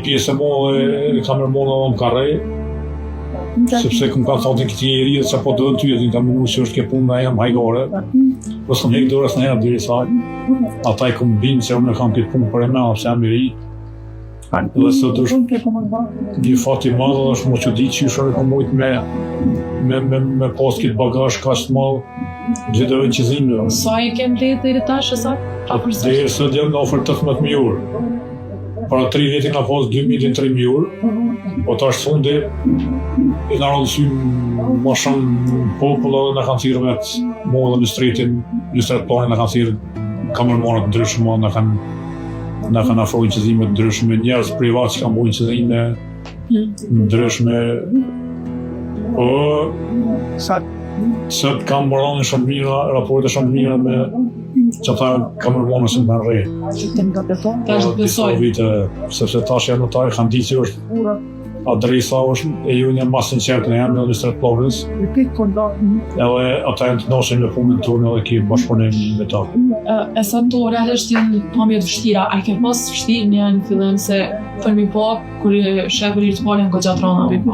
një pjesë e mollë e kam mërmolla në karrej, sepse këm ka thotin këti njeri dhe që po dojnë ty, edhe ka minu që është ke punë nga jam hajgore, po s'këm hek dorës në herë diri saj, ata i këm binë që unë e kam këtë punë për e me, apse jam i ri, dhe sot është një fat i madh, dhe është më që di që është e mujt me pas këtë bagazh ka që të madh, gjithëve në qizimë. Sa i kem letë dhe i tash, sa? Dhe i sot jam në ofër 18.000 eurë. Para 3 vjetin ka pas 2.300 eurë, po tash fundi i nga rëndësy ma shumë popull edhe në kanë thirë vetë mollë në stretin, në stret planin në kanë thirë kamermanët ndryshme, në kanë afrojnë qëzimet ndryshme, njerëz privat që kanë bojnë qëzime ndryshme. Po, sot kam moralin shumë mira, raporte shumë mira me që ata kamermanës në bën rejë. Tash të besoj. Vite, sepse tash janë notarë, kanë di që është adresa është e ju një masë sinqertë në jam në Ministrat Plovës, edhe ata janë të nosin me punën tonë edhe ki bashkëpunim me ta. E sa të realisht janë pamjet vështira, a i ke pas vështirë një në fillim se për mi po, kur shefër i të polin këtë gjatë rana mi po?